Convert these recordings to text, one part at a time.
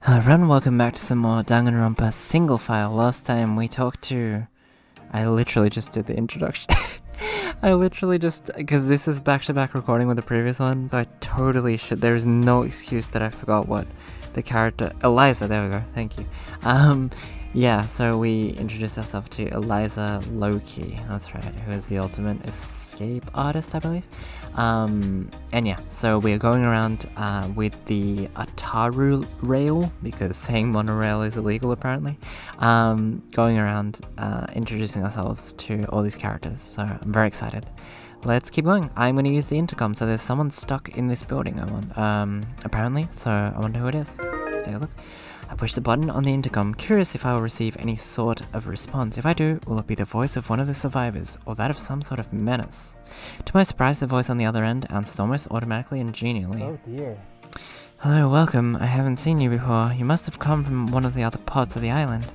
Hello everyone, welcome back to some more Danganronpa SingleFile. Last time we talked to... I literally just did the introduction. Because this is back-to-back recording with the previous one, so I totally should... There's no excuse that I forgot what the character... Eliza, there we go, thank you. Yeah, so we introduced ourselves to Eliza Loki, that's right, who is the ultimate escape artist, I believe. And yeah, so we are going around with the Ataru rail, because saying monorail is illegal apparently. Going around introducing ourselves to all these characters, so I'm very excited. Let's keep going. I'm going to use the intercom, so there's someone stuck in this building, apparently, so I wonder who it is. Let's take a look. I push the button on the intercom, curious if I will receive any sort of response. If I do, will it be the voice of one of the survivors, or that of some sort of menace? To my surprise, the voice on the other end answered almost automatically and genially. Oh dear. Hello, welcome. I haven't seen you before. You must have come from one of the other parts of the island.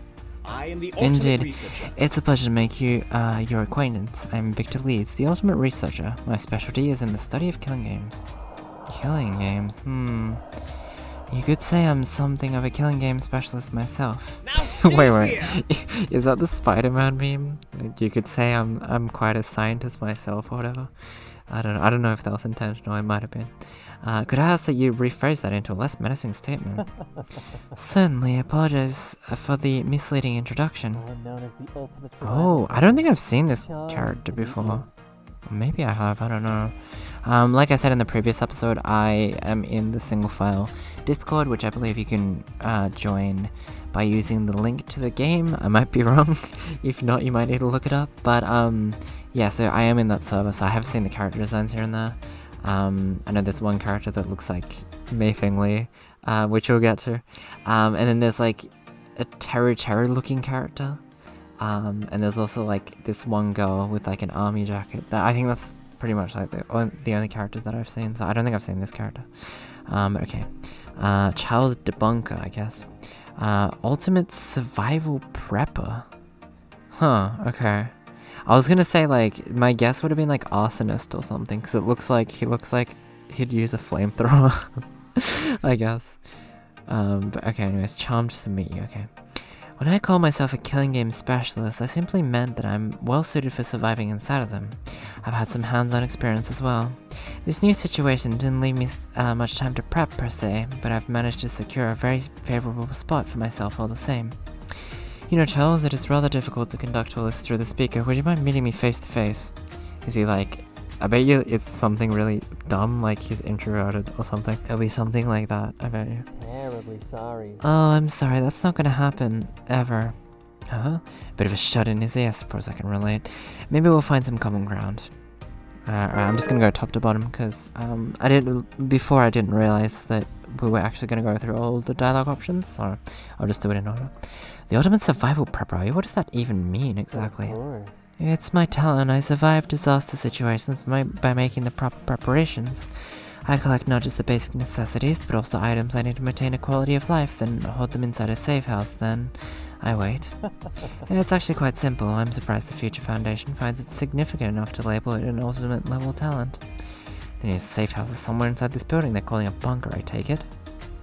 I am the ultimate Indeed. researcher. It's a pleasure to make you your acquaintance. I'm Victor Leeds, the ultimate researcher. My specialty is in the study of killing games. Killing games? You could say I'm something of a killing game specialist myself. Now Wait. Is that the Spider-Man meme? You could say I'm quite a scientist myself or whatever. I don't know if that was intentional, it might have been. Could I ask that you rephrase that into a less menacing statement? Certainly, I apologize for the misleading introduction. I'm known as the ultimate Oh, I don't think I've seen this character before. Maybe I have, I don't know. Like I said in the previous episode, I am in the SingleFile Discord, which I believe you can join by using the link to the game. I might be wrong. If not, you might need to look it up. But yeah, so I am in that server, so I have seen the character designs here and there. I know there's one character that looks like Mei Feng Li, which we'll get to. And then there's like a Terry looking character. And there's also like this one girl with like an army jacket. I think that's pretty much like the only characters that I've seen. So I don't think I've seen this character. Okay. Charles Debunker, I guess. Ultimate survival prepper. Huh, okay. I was gonna say like, my guess would have been like arsonist or something, because he looks like he'd use a flamethrower. I guess. But okay, anyways, charmed to meet you, okay. When I call myself a killing game specialist, I simply meant that I'm well suited for surviving inside of them. I've had some hands-on experience as well. This new situation didn't leave me much time to prep per se, but I've managed to secure a very favorable spot for myself all the same. You know, Charles, it is rather difficult to conduct all this through the speaker. Would you mind meeting me face to face? Is he like... I bet you it's something really dumb, like he's introverted or something. It'll be something like that, I bet you. Terribly sorry. Oh, I'm sorry, that's not gonna happen, ever. Huh? Bit of a shut-in, is he? I suppose I can relate. Maybe we'll find some common ground. Alright, I'm just gonna go top to bottom, because, before I didn't realize that we were actually gonna go through all the dialogue options, so I'll just do it in order. The ultimate survival prepper, what does that even mean, exactly? Of course. It's my talent. I survive disaster situations by making the proper preparations. I collect not just the basic necessities, but also items I need to maintain a quality of life, then hold them inside a safe house, then I wait. It's actually quite simple. I'm surprised the Future Foundation finds it significant enough to label it an ultimate level talent. The new safe house is somewhere inside this building they're calling a bunker, I take it.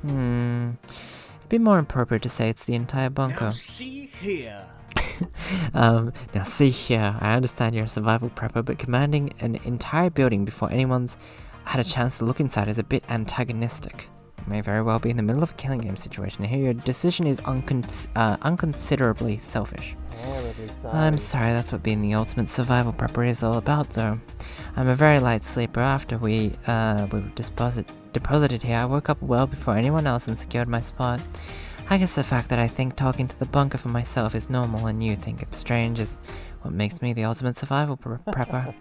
It'd be more appropriate to say it's the entire bunker. Now see here. Now see here, I understand you're a survival prepper, but commanding an entire building before anyone's had a chance to look inside is a bit antagonistic. You may very well be in the middle of a killing game situation, and here your decision is unconsiderably selfish. Terribly sorry. I'm sorry, that's what being the ultimate survival prepper is all about, though. I'm a very light sleeper. After we were deposited here, I woke up well before anyone else and secured my spot. I guess the fact that I think talking to the bunker for myself is normal and you think it's strange is what makes me the ultimate survival prepper.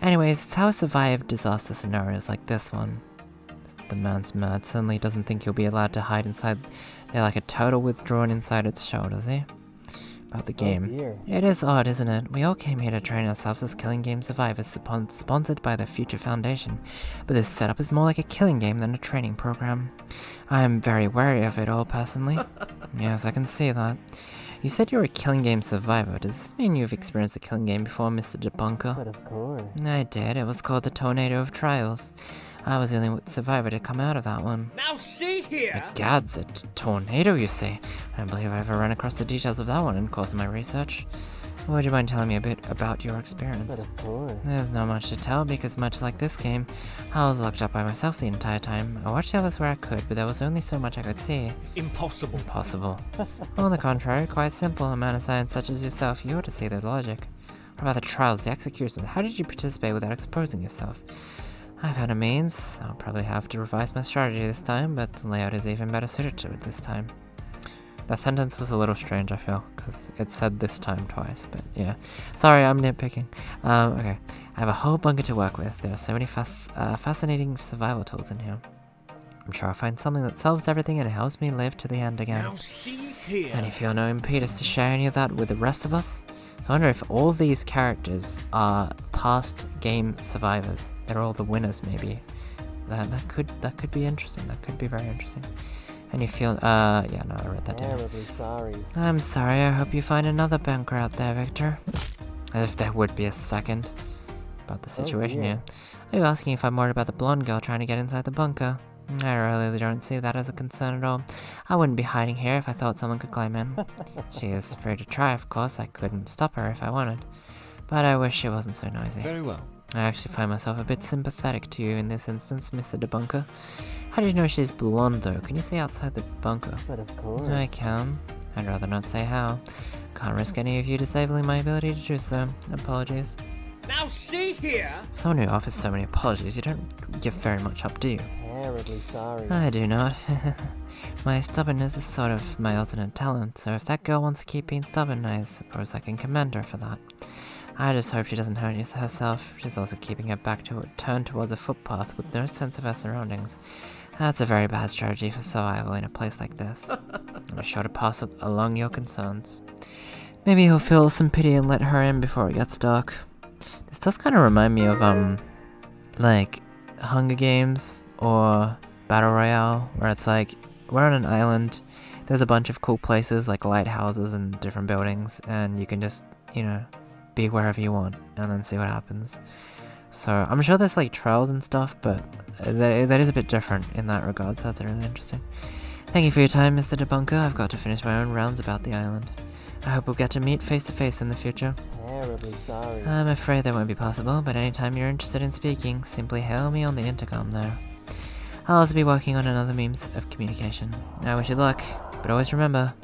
Anyways, it's how I survive disaster scenarios like this one. The man's mad, suddenly doesn't think he'll be allowed to hide inside there like a turtle withdrawn inside its shell, does he? About the game. Oh dear. It is odd, isn't it? We all came here to train ourselves as killing game survivors sponsored by the Future Foundation, but this setup is more like a killing game than a training program. I am very wary of it all, personally. Yes, I can see that. You said you're a killing game survivor. Does this mean you've experienced a killing game before, Mr. Debunker? But of course. I did. It was called the Tornado of Trials. I was the only survivor to come out of that one. Now see here! Gad's a tornado, you say? I don't believe I ever ran across the details of that one in the course of my research. Would you mind telling me a bit about your experience? But of course. There's not much to tell because much like this game, I was locked up by myself the entire time. I watched the others where I could, but there was only so much I could see. Impossible. Impossible. On the contrary, quite simple. A man of science such as yourself, you ought to see the logic. What about the trials, the executions? How did you participate without exposing yourself? I've had a means. I'll probably have to revise my strategy this time, but the layout is even better suited to it this time. That sentence was a little strange, I feel, because it said this time twice, but yeah. Sorry, I'm nitpicking. Okay. I have a whole bunker to work with. There are so many fascinating survival tools in here. I'm sure I'll find something that solves everything and helps me live to the end again. Now see here! And you feel no impetus to share any of that with the rest of us? So I wonder if all these characters are past game survivors. They're all the winners, maybe. That could be interesting. That could be very interesting. And you feel, yeah, no, I read that down. Terribly sorry. I'm sorry, I hope you find another bunker out there, Victor. As if there would be a second. About the situation dear. here. Are you asking if I'm worried about the blonde girl trying to get inside the bunker? I really don't see that as a concern at all. I wouldn't be hiding here if I thought someone could climb in. She is free to try, of course. I couldn't stop her if I wanted. But I wish she wasn't so noisy. Very well. I actually find myself a bit sympathetic to you in this instance, Mr. Debunker. How do you know she's blonde, though? Can you see outside the bunker? But of course. I can. I'd rather not say how. Can't risk any of you disabling my ability to do so. Apologies. Now see here! For someone who offers so many apologies, you don't give very much up, do you? Terribly sorry. I do not. My stubbornness is sort of my alternate talent, so if that girl wants to keep being stubborn, I suppose I can commend her for that. I just hope she doesn't hurt herself. She's also keeping her back turned towards a footpath with no sense of her surroundings. That's a very bad strategy for survival in a place like this. I'll be sure to pass along your concerns. Maybe he'll feel some pity and let her in before it gets dark. This does kind of remind me of, like, Hunger Games or Battle Royale, where it's like, we're on an island, there's a bunch of cool places like lighthouses and different buildings, and you can just, you know, be wherever you want and then see what happens. So I'm sure there's like trials and stuff, but that is a bit different in that regard, so that's really interesting. Thank you for your time, Mr. Debunker. I've got to finish my own rounds about the island. I hope we'll get to meet face to face in the future. Terribly sorry. I'm afraid that won't be possible, but anytime you're interested in speaking, simply hail me on the intercom there. I'll also be working on another means of communication. I wish you luck, but always remember,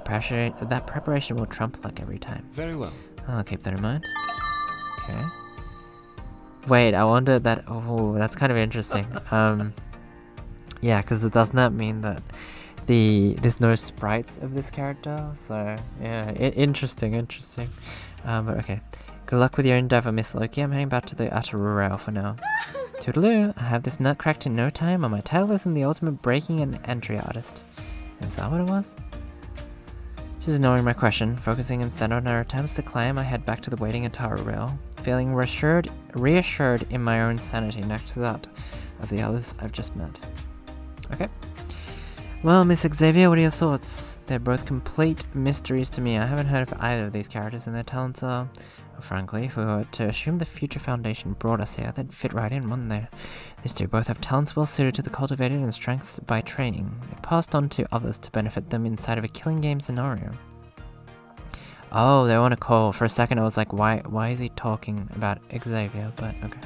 that preparation will trump luck every time. Very well. I'll keep that in mind. Okay. Wait, I wonder that... Oh, that's kind of interesting. Yeah, because doesn't that mean that there's no sprites of this character? So, yeah, interesting. But okay. Good luck with your endeavor, Miss Loki. I'm heading back to the Outer Rural for now. Toodaloo, I have this nut cracked in no time, and my title is the ultimate breaking and entry artist. Is that what it was? She's ignoring my question, focusing instead on her attempts to climb. I head back to the waiting Atara rail, feeling reassured in my own sanity next to that of the others I've just met. Okay. Well, Miss Xavier, what are your thoughts? They're both complete mysteries to me. I haven't heard of either of these characters, and their talents are... Well, frankly, if we were to assume the Future Foundation brought us here, they'd fit right in, wouldn't they? These two both have talents well suited to the cultivated and strength by training. They passed on to others to benefit them inside of a killing game scenario. Oh, they want to call. For a second I was like, why is he talking about Xavier? But okay.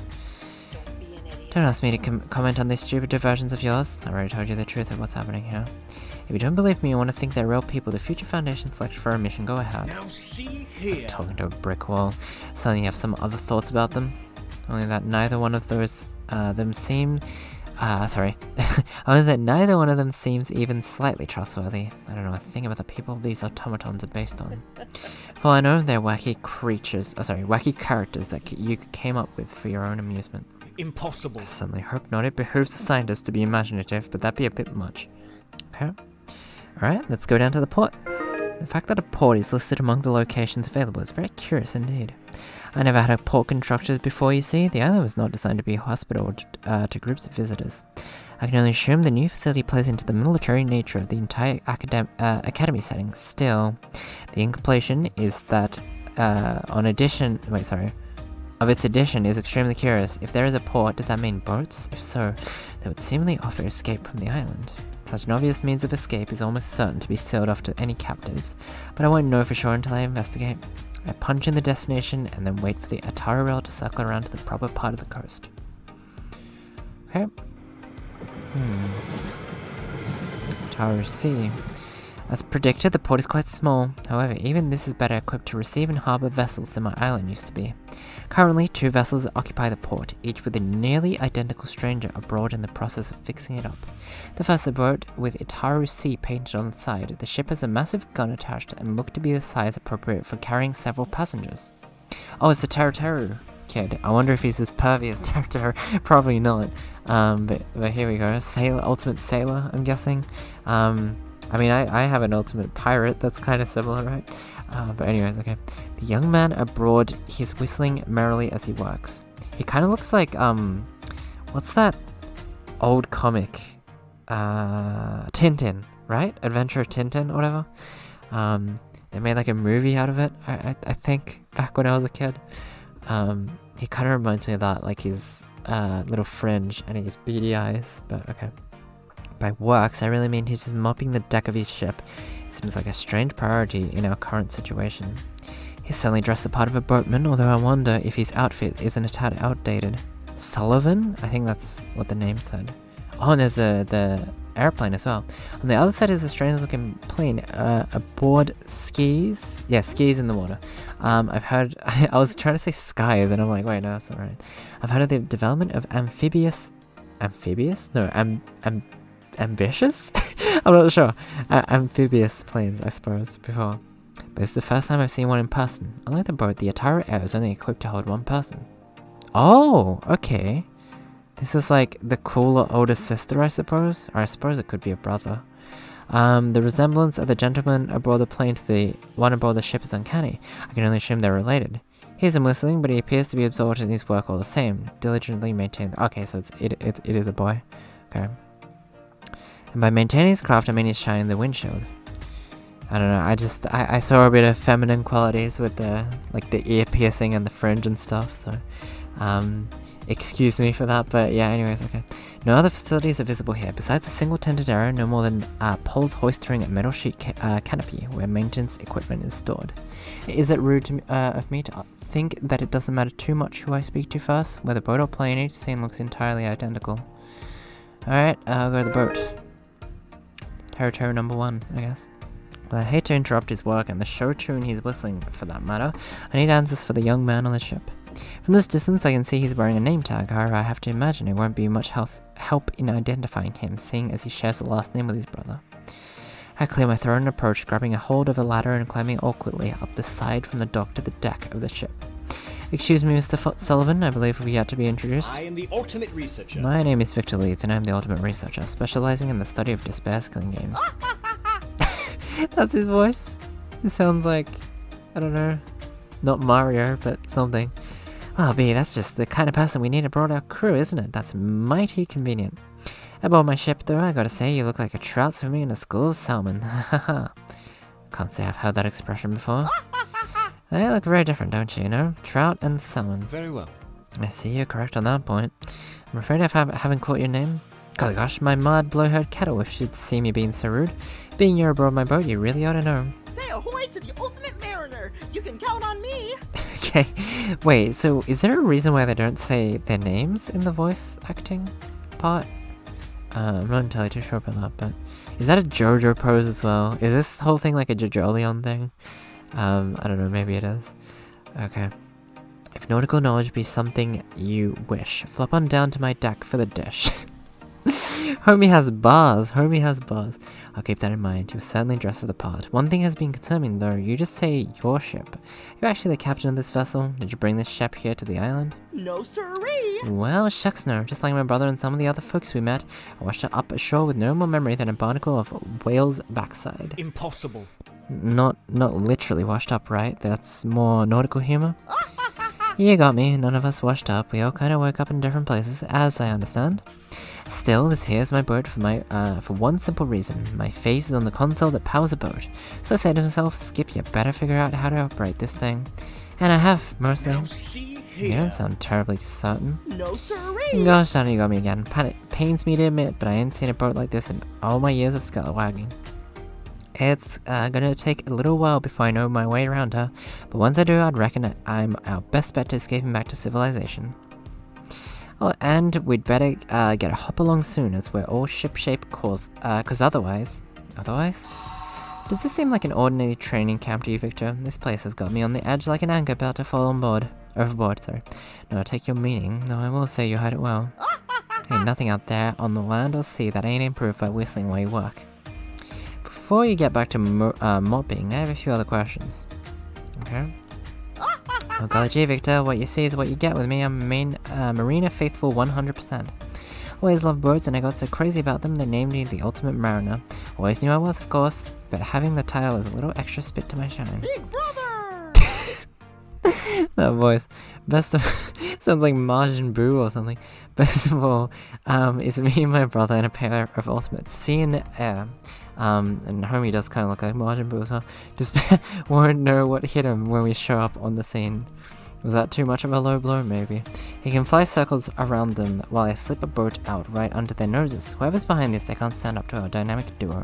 Don't ask me to comment on these stupid diversions of yours. I already told you the truth of what's happening here. If you don't believe me and want to think they're real people the Future Foundation selected for a mission, go ahead. Now see Stop here. talking to a brick wall. Suddenly you have some other thoughts about them. Only that neither one of those only that neither one of them seems even slightly trustworthy. I don't know a thing about the people these automatons are based on. For all I know, they're wacky characters that you came up with for your own amusement. Impossible. I certainly hope not. It behooves the scientists to be imaginative, but that'd be a bit much. Okay. Alright, let's go down to the port. The fact that a port is listed among the locations available is very curious indeed. I never had a port constructed before, you see. The island was not designed to be a hospital to groups of visitors. I can only assume the new facility plays into the military nature of the entire academy setting. Still, the implication is that of its addition is extremely curious. If there is a port, does that mean boats? If so, they would seemingly offer escape from the island. Such an obvious means of escape is almost certain to be sealed off to any captives, but I won't know for sure until I investigate. I punch in the destination and then wait for the Atari rail to circle around to the proper part of the coast. Okay. Atari Sea. As predicted, the port is quite small. However, even this is better equipped to receive and harbour vessels than my island used to be. Currently, 2 vessels occupy the port, each with a nearly identical stranger abroad in the process of fixing it up. The first is a boat with Itaru Sea painted on the side. The ship has a massive gun attached and looked to be the size appropriate for carrying several passengers. Oh, it's the Teru kid. I wonder if he's as pervy as Teru. Probably not. But here we go. Ultimate Sailor, I'm guessing. I mean, I have an ultimate pirate that's kind of similar, right? But anyways, okay. The young man abroad, he's whistling merrily as he works. He kind of looks like, what's that old comic? Tintin, right? Adventure of Tintin, or whatever. They made like a movie out of it, I think, back when I was a kid. He kind of reminds me of that, like his little fringe and his beady eyes, but okay. By works, I really mean he's just mopping the deck of his ship. It seems like a strange priority in our current situation. He's certainly dressed the part of a boatman, although I wonder if his outfit isn't a tad outdated. Sullivan? I think that's what the name said. Oh, and there's the airplane as well. On the other side is a strange looking plane, aboard skis. Yeah, skis in the water. I've heard, I was trying to say skies, and I'm like, wait, no, that's not right. I've heard of the development of ambitious? No, ambitious? I'm not sure. Amphibious planes, I suppose, before. But it's the first time I've seen one in person. Unlike the boat, the Atari Air is only equipped to hold 1 person. Oh, okay. This is like the cooler older sister, I suppose? Or I suppose it could be a brother. The resemblance of the gentleman aboard the plane to the one aboard the ship is uncanny. I can only assume they're related. He's whistling, but he appears to be absorbed in his work all the same. Diligently maintained. Okay, so it is a boy. Okay. And by maintaining his craft, I mean he's shining the windshield. I don't know, I saw a bit of feminine qualities with the ear piercing and the fringe and stuff, so excuse me for that, but yeah, anyways, okay. No other facilities are visible here. Besides a single tented area, no more than poles hoisting a metal sheet canopy where maintenance equipment is stored. Is it rude of me to think that it doesn't matter too much who I speak to first? Whether boat or plane, each scene looks entirely identical. Alright, I'll go to the boat. Territory number 1, I guess. Well, I hate to interrupt his work and the show tune he's whistling, for that matter. I need answers for the young man on the ship. From this distance, I can see he's wearing a name tag. However, I have to imagine it won't be much help in identifying him, seeing as he shares the last name with his brother. I clear my throat and approach, grabbing a hold of a ladder and climbing awkwardly up the side from the dock to the deck of the ship. Excuse me, Mr. Sullivan, I believe we've yet to be introduced. I am the ultimate researcher. My name is Victor Leeds, and I'm the ultimate researcher, specializing in the study of despair-killing games. That's his voice. It sounds like, I don't know, not Mario, but something. Oh, B, that's just the kind of person we need aboard our crew, isn't it? That's mighty convenient. Aboard my ship, though, I gotta say, you look like a trout swimming in a school of salmon. Haha. Can't say I've heard that expression before. They look very different, don't you know? Trout and salmon. Very well. I see you're correct on that point. I'm afraid I haven't caught your name. Golly gosh, my mad blowherd kettle if she'd see me being so rude. Being you're aboard my boat, you really ought to know. Say ahoy to the ultimate mariner! You can count on me! Okay, wait, so is there a reason why they don't say their names in the voice acting part? I'm not entirely too sure about that, but is that a JoJo pose as well? Is this whole thing like a JoJolion thing? I don't know, maybe it is. Okay. If nautical knowledge be something you wish, flop on down to my deck for the dish. Homie has bars. I'll keep that in mind. He was certainly dressed for the part. One thing has been concerning though. You just say your ship. You're actually the captain of this vessel. Did you bring this ship here to the island? No siree! Well, shucks no. Just like my brother and some of the other folks we met, I washed up ashore with no more memory than a barnacle of whale's backside. Impossible. Not literally washed up, right? That's more nautical humor. You got me. None of us washed up. We all kind of woke up in different places, as I understand. Still, this here's my boat for one simple reason. My face is on the console that powers a boat. So I said to myself, Skip, you better figure out how to operate this thing. And I have, mostly. Now see You here. don't sound terribly certain. No siree. Gosh darn, you got me again. Pains me to admit, but I ain't seen a boat like this in all my years of scalawagging. It's gonna take a little while before I know my way around her, but once I do, I'd reckon I'm our best bet to escaping back to civilization. Oh, and we'd better get a hop along soon, as we're all ship-shape course, cause otherwise? Does this seem like an ordinary training camp to you, Victor? This place has got me on the edge like an anchor about to fall overboard, sorry. No, I take your meaning, though I will say you hide it well. Ain't nothing out there on the land or sea that ain't improved by whistling while you work. Before you get back to mopping, I have a few other questions. Okay? Oh golly gee, Victor, what you see is what you get with me. I'm Marina Faithful 100%. Always loved birds and I got so crazy about them they named me the Ultimate Mariner. Always knew I was, of course, but having the title is a little extra spit to my shine. Big brother. That voice. Sounds like Majin Buu or something. Best of all, is me and my brother in a pair of ultimate sea and air. And homie does kind of look like Majin Buu, so just won't know what hit him when we show up on the scene. Was that too much of a low blow? Maybe. He can fly circles around them while I slip a boat out right under their noses. Whoever's behind this, they can't stand up to our dynamic duo.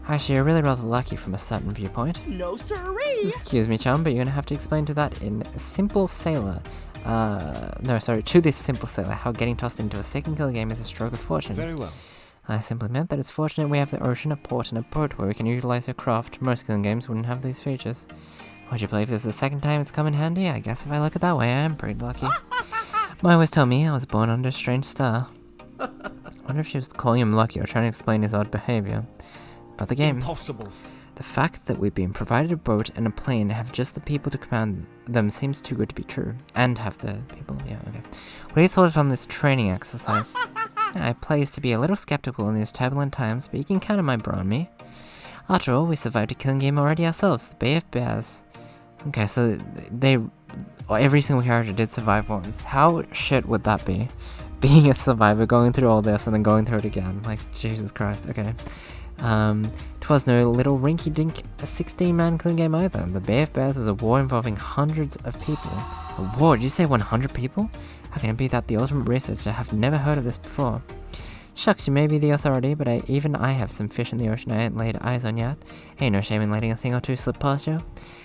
Actually, you're really rather lucky from a certain viewpoint. No siree. Excuse me, chum, but you're gonna have to explain to that in Simple Sailor. To this Simple Sailor, how getting tossed into a second kill game is a stroke of fortune. Very well. I simply meant that it's fortunate we have the ocean, a port, and a boat where we can utilize our craft. Most killing games wouldn't have these features. Would you believe this is the second time it's come in handy? I guess if I look at that way, I am pretty lucky. Mine always tell me I was born under a strange star. Wonder if she was calling him lucky or trying to explain his odd behavior. About the game. Impossible. The fact that we've been provided a boat and a plane and have just the people to command them seems too good to be true. And have the people, yeah, okay. What are your thoughts on this training exercise? I plays to be a little skeptical in these turbulent times, but you can count on my bro and me. After all, we survived a killing game already ourselves, the Bay of Bears. Okay, so every single character did survive once. How shit would that be? Being a survivor, going through all this, and then going through it again. Like, Jesus Christ, okay. 'Twas no little rinky-dink 16-man killing game either. The Bay of Bears was a war involving hundreds of people. A war? Did you say 100 people? How can it be that the ultimate researcher have never heard of this before? Shucks, you may be the authority, but even I have some fish in the ocean I ain't laid eyes on yet. Ain't no shame in letting a thing or two slip past you.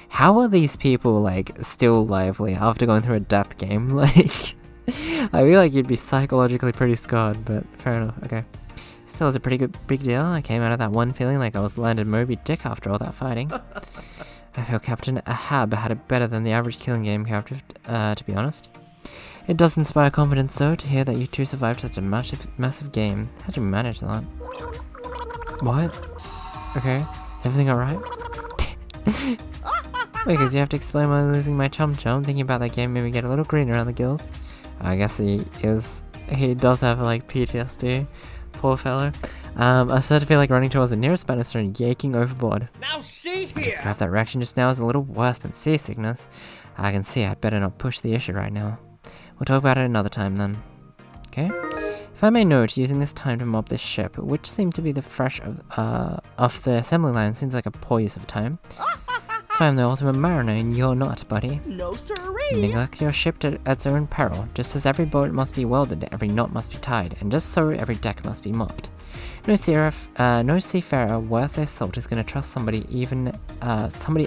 How are these people, like, still lively after going through a death game? Like, I feel like you'd be psychologically pretty scarred, but fair enough, okay. Still, it's a pretty good big deal. I came out of that one feeling like I was landed Moby Dick after all that fighting. I feel Captain Ahab had it better than the average killing game character, to be honest. It does inspire confidence, though, to hear that you two survived such a massive game. How'd you manage that? What? Okay, is everything alright? Because you have to explain why losing my chum. Thinking about that game made me get a little green around the gills. I guess he does have, like, PTSD. Poor fellow. I started to feel like running towards the nearest banister and yanking overboard. Now see I just here. grabbed that reaction just now is a little worse than seasickness. I can see I better not push the issue right now. We'll talk about it another time then. Okay? If I may note, using this time to mob this ship, which seemed to be the fresh off the assembly line, seems like a poor use of time. That's why I'm the ultimate mariner and you're not, buddy. No siree. Neglect your ship at its own peril. Just as every boat must be welded, every knot must be tied, and just so every deck must be mopped. No seafarer worth their salt is gonna trust somebody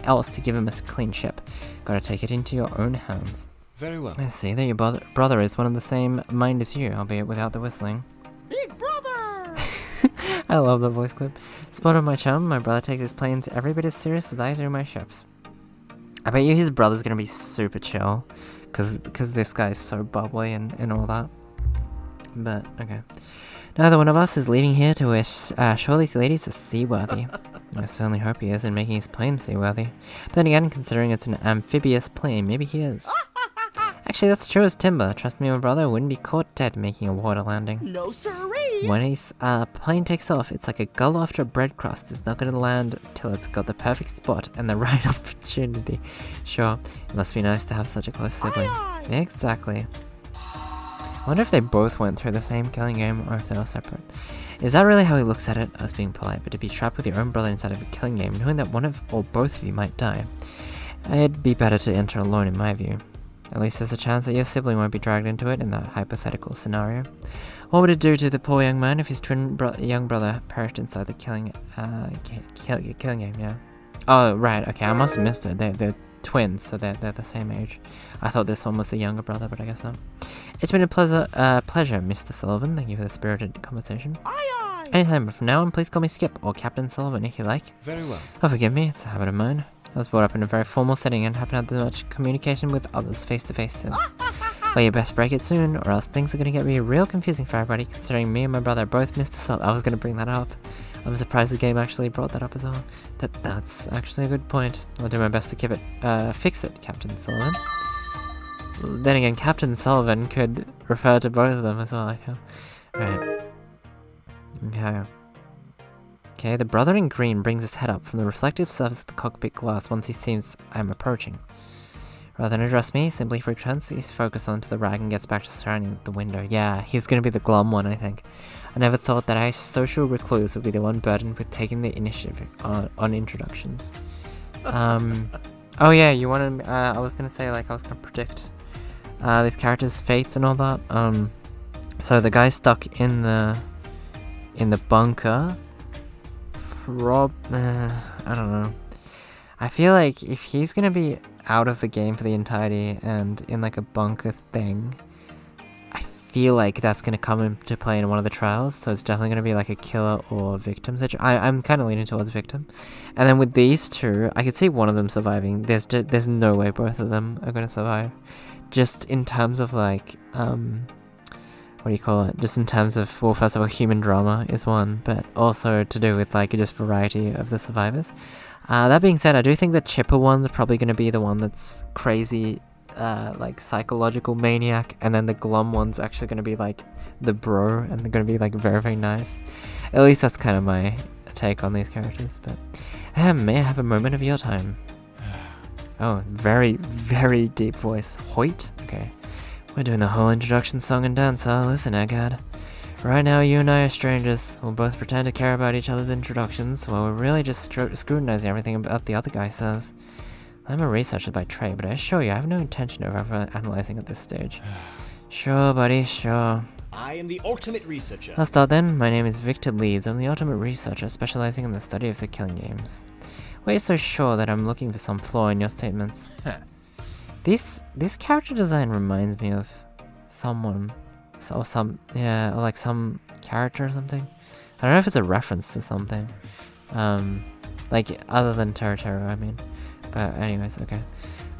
else to give him a clean ship. Gotta take it into your own hands. Very well. I see that your brother is one of the same mind as you, albeit without the whistling. Big brother. I love that voice clip. Spot on my chum, my brother takes his planes every bit as serious as I do my ships. I bet you his brother's gonna be super chill, cause this guy's so bubbly and all that. But, okay. Neither one of us is leaving here to wish surely these ladies are seaworthy. I certainly hope he is in making his plane seaworthy. But then again, considering it's an amphibious plane, maybe he is. Actually, that's true as timber. Trust me, my brother wouldn't be caught dead making a water landing. No siree. When his plane takes off, it's like a gull after a bread crust. It's not going to land till it's got the perfect spot and the right opportunity. Sure, it must be nice to have such a close sibling. Aye, aye. Exactly. I wonder if they both went through the same killing game or if they were separate. Is that really how he looks at it? I was being polite, but to be trapped with your own brother inside of a killing game, knowing that one of or both of you might die. It'd be better to enter alone in my view. At least there's a chance that your sibling won't be dragged into it in that hypothetical scenario. What would it do to the poor young man if his young brother perished inside the killing game, yeah. Oh, right, okay, I must have missed it. They're twins, so they're the same age. I thought this one was the younger brother, but I guess not. It's been a pleasure, Mr. Sullivan. Thank you for the spirited conversation. Aye, aye. Anytime, but from now on, please call me Skip, or Captain Sullivan if you like. Very well. Oh, forgive me, it's a habit of mine. I was brought up in a very formal setting and haven't had as much communication with others face-to-face since. Well, you best break it soon, or else things are going to get real confusing for everybody, considering me and my brother are both Mr. Sullivan. I was going to bring that up. I'm surprised the game actually brought that up as well. That's actually a good point. I'll do my best to keep it, fix it, Captain Sullivan. Then again, Captain Sullivan could refer to both of them as well, like, right. Okay, the brother in green brings his head up from the reflective surface of the cockpit glass once he sees I'm approaching. Rather than address me, simply pretends he's focused onto the rag and gets back to surrounding the window. Yeah, he's gonna be the glum one, I think. I never thought that a social recluse would be the one burdened with taking the initiative on introductions. Oh yeah, you wanted, I was gonna say, like, I was gonna predict these characters' fates and all that. So the guy stuck in the bunker, I don't know. I feel like if he's gonna be out of the game for the entirety and in like a bunker thing, I feel like that's gonna come into play in one of the trials, so it's definitely gonna be like a killer or victim situation. I'm kind of leaning towards victim. And then with these two, I could see one of them surviving. There's no way both of them are gonna survive. Just in terms of like, what do you call it? Just in terms of, well, first of all, human drama is one, but also to do with like just variety of the survivors. That being said, I do think the chipper one's probably going to be the one that's crazy, like psychological maniac, and then the glum one's actually going to be like the bro, and they're going to be like very, very nice. At least that's kind of my take on these characters, but may I have a moment of your time? Oh, very, very deep voice. Hoyt? Okay. We're doing the whole introduction song and dance, listen, Agad. Right now, you and I are strangers. We'll both pretend to care about each other's introductions, while we're really just scrutinizing everything about the other guy says. I'm a researcher by trade, but I assure you I have no intention of ever analyzing at this stage. Sure, buddy, sure. I am the ultimate researcher. I'll start then. My name is Victor Leeds. I'm the ultimate researcher specializing in the study of the killing games. Why are you so sure that I'm looking for some flaw in your statements? This character design reminds me of someone, or like some character or something. I don't know if it's a reference to something, like other than Taro, I mean. But anyways, okay.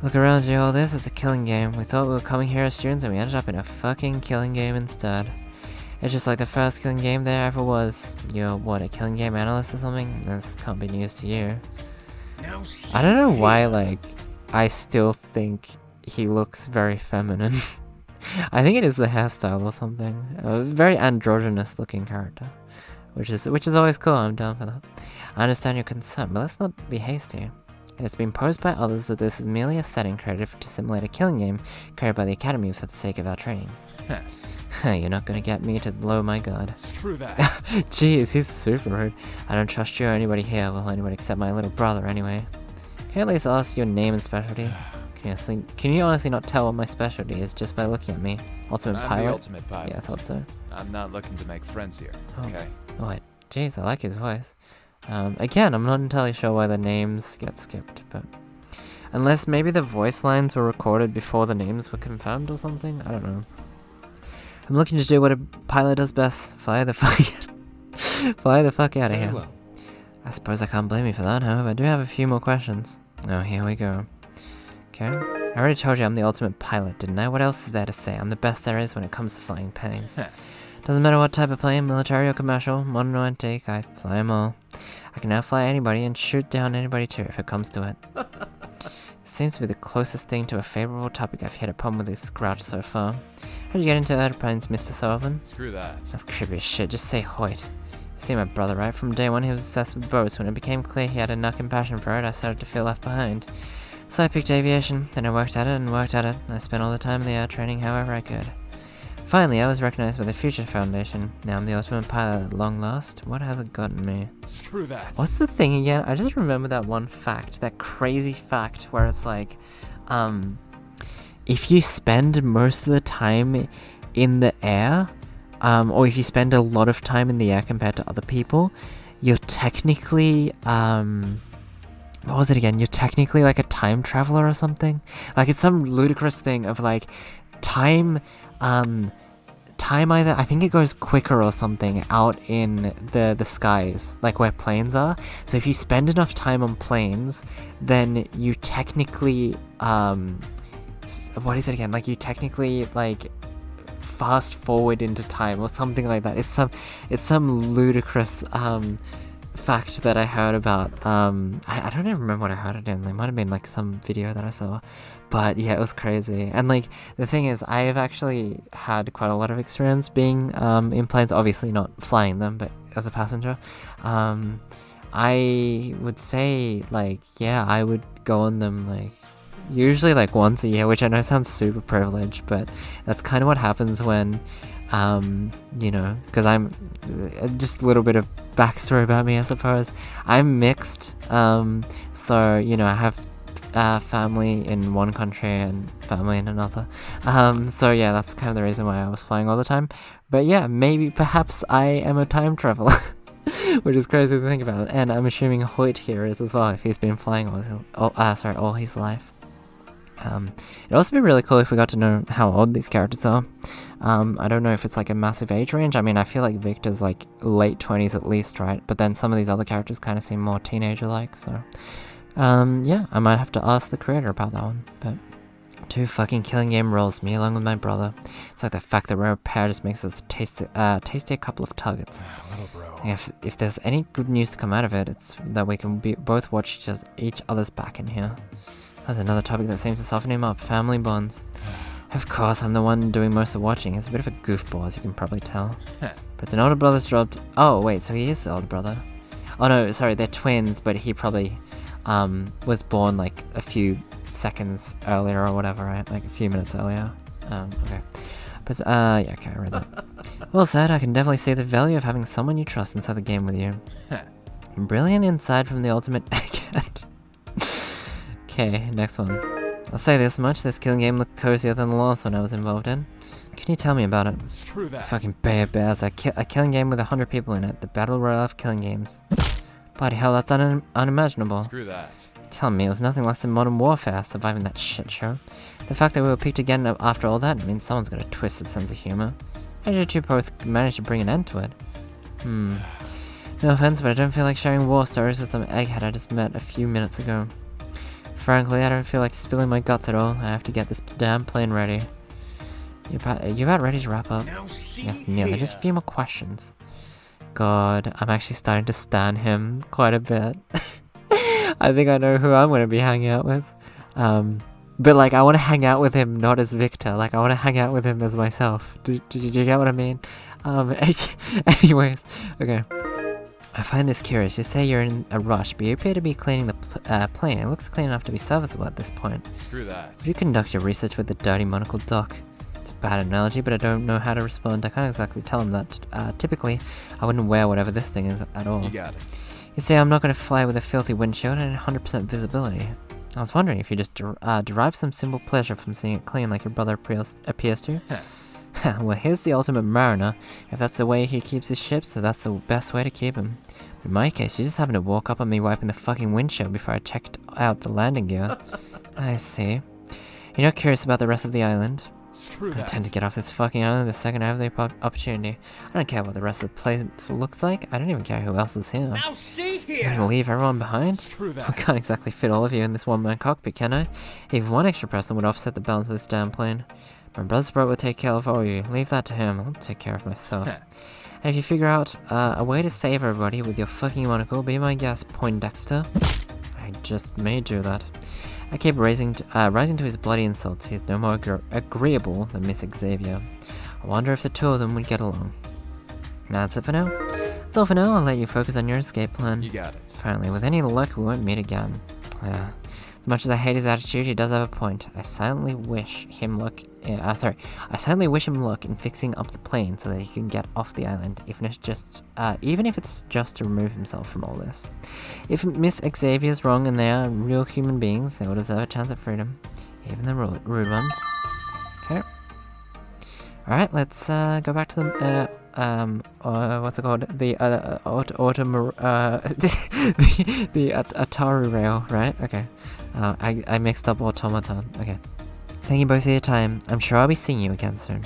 Look around you, all this is a killing game. We thought we were coming here as students and we ended up in a fucking killing game instead. It's just like the first killing game there ever was. You're what, a killing game analyst or something? This can't be news to you. Now I don't know why, like, I still think he looks very feminine. I think it is the hairstyle or something. A very androgynous looking character, which is always cool. I'm down for that. I understand your concern, but let's not be hasty. It has been posed by others that this is merely a setting created to simulate a killing game created by the Academy for the sake of our training. You're not gonna get me to lower my guard. Screw that. Jeez, he's super rude. I don't trust you or anybody here, well, anybody except my little brother anyway. Can I at least ask your name and specialty? Can you honestly not tell what my specialty is just by looking at me? Ultimate I'm pilot? the ultimate pilot. Yeah, I thought so. I'm not looking to make friends here, okay? Oh, wait. Jeez, I like his voice. Again, I'm not entirely sure why the names get skipped, but... Unless maybe the voice lines were recorded before the names were confirmed or something? I don't know. I'm looking to do what a pilot does best. Fly the fuck out of here. Well. I suppose I can't blame you for that, however, I do have a few more questions. Oh, here we go. Okay. I already told you I'm the ultimate pilot, didn't I? What else is there to say? I'm the best there is when it comes to flying planes. Doesn't matter what type of plane, military or commercial, modern or antique, I fly them all. I can now fly anybody and shoot down anybody too if it comes to it. Seems to be the closest thing to a favorable topic I've hit upon with this grouch so far. How did you get into airplanes, Mr. Sullivan? Screw that. That's creepy as shit, just say Hoyt. You see my brother, right? From day one he was obsessed with boats. When it became clear he had a knack and passion for it, I started to feel left behind. So I picked aviation, then I worked at it and worked at it. I spent all the time in the air training however I could. Finally, I was recognized by the Future Foundation. Now I'm the ultimate pilot at long last. What has it gotten me? Screw that. What's the thing again? I just remember that one fact, that crazy fact where it's like, if you spend most of the time in the air, or if you spend a lot of time in the air compared to other people, you're technically, what was it again? You're technically like a time traveler or something? Like, it's some ludicrous thing of like, time either, I think it goes quicker or something out in the skies, like where planes are. So if you spend enough time on planes, then you technically, what is it again? Like, you technically, like, fast forward into time or something like that. It's some ludicrous, fact that I heard about. I don't even remember what I heard it in. It might have been like some video that I saw, but yeah, it was crazy. And like, the thing is, I've actually had quite a lot of experience being in planes, obviously not flying them, but as a passenger. I would say, like, yeah, I would go on them like usually like once a year, which I know sounds super privileged, but that's kind of what happens when you know, because I'm just a little bit of backstory about me, I suppose. I'm mixed, so, you know, I have family in one country and family in another, so yeah, that's kind of the reason why I was flying all the time. But yeah, maybe perhaps I am a time traveler, which is crazy to think about. And I'm assuming Hoyt here is as well, if he's been flying all his life. It'd also be really cool if we got to know how old these characters are. I don't know if it's like a massive age range. I mean, I feel like Victor's like late 20s at least, right? But then some of these other characters kind of seem more teenager-like, so... yeah, I might have to ask the creator about that one, but... 2 fucking killing game rolls, me along with my brother. It's like the fact that we're a pair just makes us tasty a couple of targets. Little bro. If there's any good news to come out of it, it's that we can both watch each other's back in here. That's another topic that seems to soften him up, family bonds. Of course, I'm the one doing most of watching. It's a bit of a goofball, as you can probably tell. But it's an older brother's job to... Oh, wait, so he is the older brother. Oh no, sorry, they're twins, but he probably was born like a few seconds earlier or whatever, right? Like a few minutes earlier. Okay. But, yeah, okay, I read that. Well said, I can definitely see the value of having someone you trust inside the game with you. Brilliant insight from the ultimate egghead. Okay, next one. I'll say this much, this killing game looked cozier than the last one I was involved in. Can you tell me about it? Screw that. Fucking bears, a killing game with 100 people in it. The Battle Royale of killing games. Bloody hell, that's unimaginable. Screw that. Tell me, it was nothing less than Modern Warfare surviving that shit show. The fact that we were picked again after all that means someone's got a twisted sense of humor. How did you two both manage to bring an end to it? No offense, but I don't feel like sharing war stories with some egghead I just met a few minutes ago. Frankly, I don't feel like spilling my guts at all. I have to get this damn plane ready. You about ready to wrap up? Yes, nearly. Just a few more questions. God, I'm actually starting to stan him quite a bit. I think I know who I'm going to be hanging out with. But like, I want to hang out with him not as Victor. Like, I want to hang out with him as myself. Do you get what I mean? Anyways, okay. I find this curious. You say you're in a rush, but you appear to be cleaning the plane. It looks clean enough to be serviceable at this point. Screw that. Did you conduct your research with the dirty monocle doc? It's a bad analogy, but I don't know how to respond. I can't exactly tell him that. Typically, I wouldn't wear whatever this thing is at all. You got it. You see, I'm not going to fly with a filthy windshield and 100% visibility. I was wondering if you just derive some simple pleasure from seeing it clean like your brother appears to. Well, here's the ultimate mariner. If that's the way he keeps his ships, so that's the best way to keep him. In my case, you just happened to walk up on me wiping the fucking windshield before I checked out the landing gear. I see. You're not curious about the rest of the island? Screw I that. intend to get off this fucking island the second I have the opportunity. I don't care what the rest of the place looks like. I don't even care who else is here. Now see You're here! gonna leave everyone behind? Screw I that. can't exactly fit all of you in this one-man cockpit, can I? Even one extra person would offset the balance of this damn plane. My brother's boat will take care of all of you. Leave that to him. I'll take care of myself. And if you figure out a way to save everybody with your fucking monocle, be my guest, Poindexter. I just may do that. I keep rising to his bloody insults. He's no more agreeable than Miss Xavier. I wonder if the two of them would get along. That's it for now. That's all for now. I'll let you focus on your escape plan. You got it. Apparently, with any luck, we won't meet again. As much as I hate his attitude, he does have a point. I silently wish him luck sorry. I sadly wish him luck in fixing up the plane so that he can get off the island, even if it's just to remove himself from all this. If Miss Xavier's wrong and they are real human beings, they will deserve a chance at freedom, even the rude ones. Okay. Alright, let's go back to the what's it called? The the Atari rail, right? Okay. I mixed up automaton. Okay. Thank you both for your time. I'm sure I'll be seeing you again soon.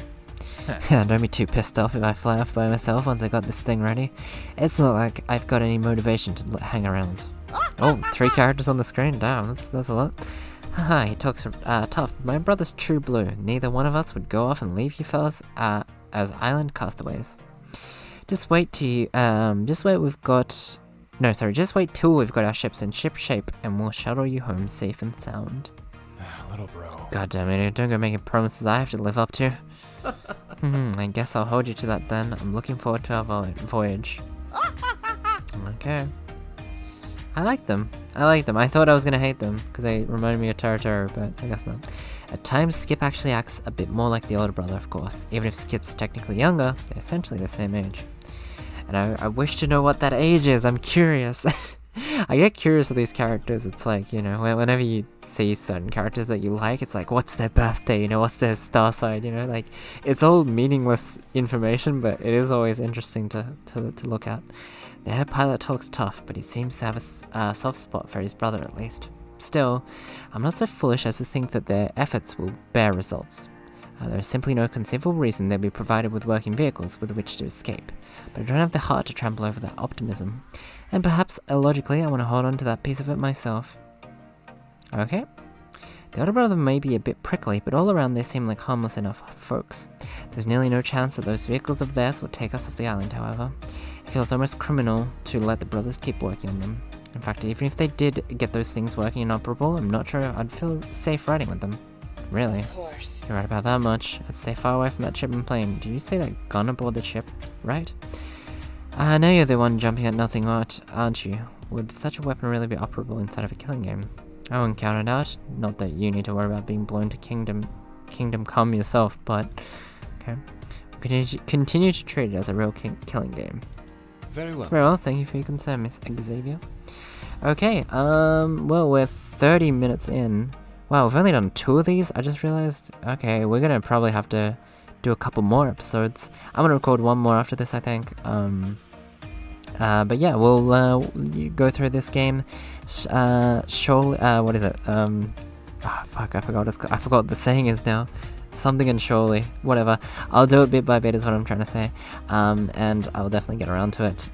Don't be too pissed off if I fly off by myself once I got this thing ready. It's not like I've got any motivation to hang around. Oh, 3 characters on the screen. Damn, that's a lot. Haha, he talks tough. My brother's true blue. Neither one of us would go off and leave you fellas as island castaways. Just wait till we've got our ships in ship shape and we'll shuttle you home safe and sound. Little bro. God damn it, don't go making promises I have to live up to. I guess I'll hold you to that then. I'm looking forward to our voyage. Okay. I like them. I thought I was gonna hate them, because they reminded me of Taro, but I guess not. At times, Skip actually acts a bit more like the older brother, of course. Even if Skip's technically younger, they're essentially the same age. And I wish to know what that age is, I'm curious. I get curious with these characters. It's like, you know, whenever you see certain characters that you like, it's like, what's their birthday, you know, what's their star sign, you know, like, it's all meaningless information, but it is always interesting to look at. The head pilot talks tough, but he seems to have a soft spot for his brother at least. Still, I'm not so foolish as to think that their efforts will bear results. There is simply no conceivable reason they'll be provided with working vehicles with which to escape, but I don't have the heart to trample over that optimism. And perhaps, illogically, I want to hold on to that piece of it myself. Okay. The older brother may be a bit prickly, but all around they seem like harmless enough folks. There's nearly no chance that those vehicles of theirs will take us off the island, however. It feels almost criminal to let the brothers keep working on them. In fact, even if they did get those things working and operable, I'm not sure I'd feel safe riding with them. Really? Of course. You're right about that much. I'd stay far away from that ship and plane. Did you say that gun aboard the ship? Right? I know you're the one jumping at nothing, aren't you? Would such a weapon really be operable inside of a killing game? I won't count it out. Not that you need to worry about being blown to Kingdom Come yourself, but... Okay. Continue to treat it as a real killing game. Very well. Very well, thank you for your concern, Miss Xavier. Okay, well, we're 30 minutes in. Wow, we've only done 2 of these? I just realized, okay, we're gonna probably have to do a couple more episodes. I'm gonna record 1 more after this, I think. But yeah, we'll go through this game. Surely, what is it? Fuck, I forgot what the saying is now. Something and surely, whatever. I'll do it bit by bit is what I'm trying to say. And I'll definitely get around to it.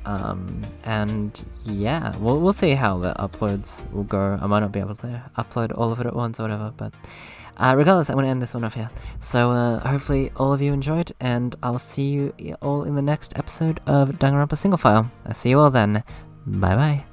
And yeah, we'll see how the uploads will go. I might not be able to upload all of it at once or whatever, but regardless, I'm going to end this one off here. So hopefully all of you enjoyed, and I'll see you all in the next episode of Danganronpa SingleFile. I'll see you all then. Bye bye.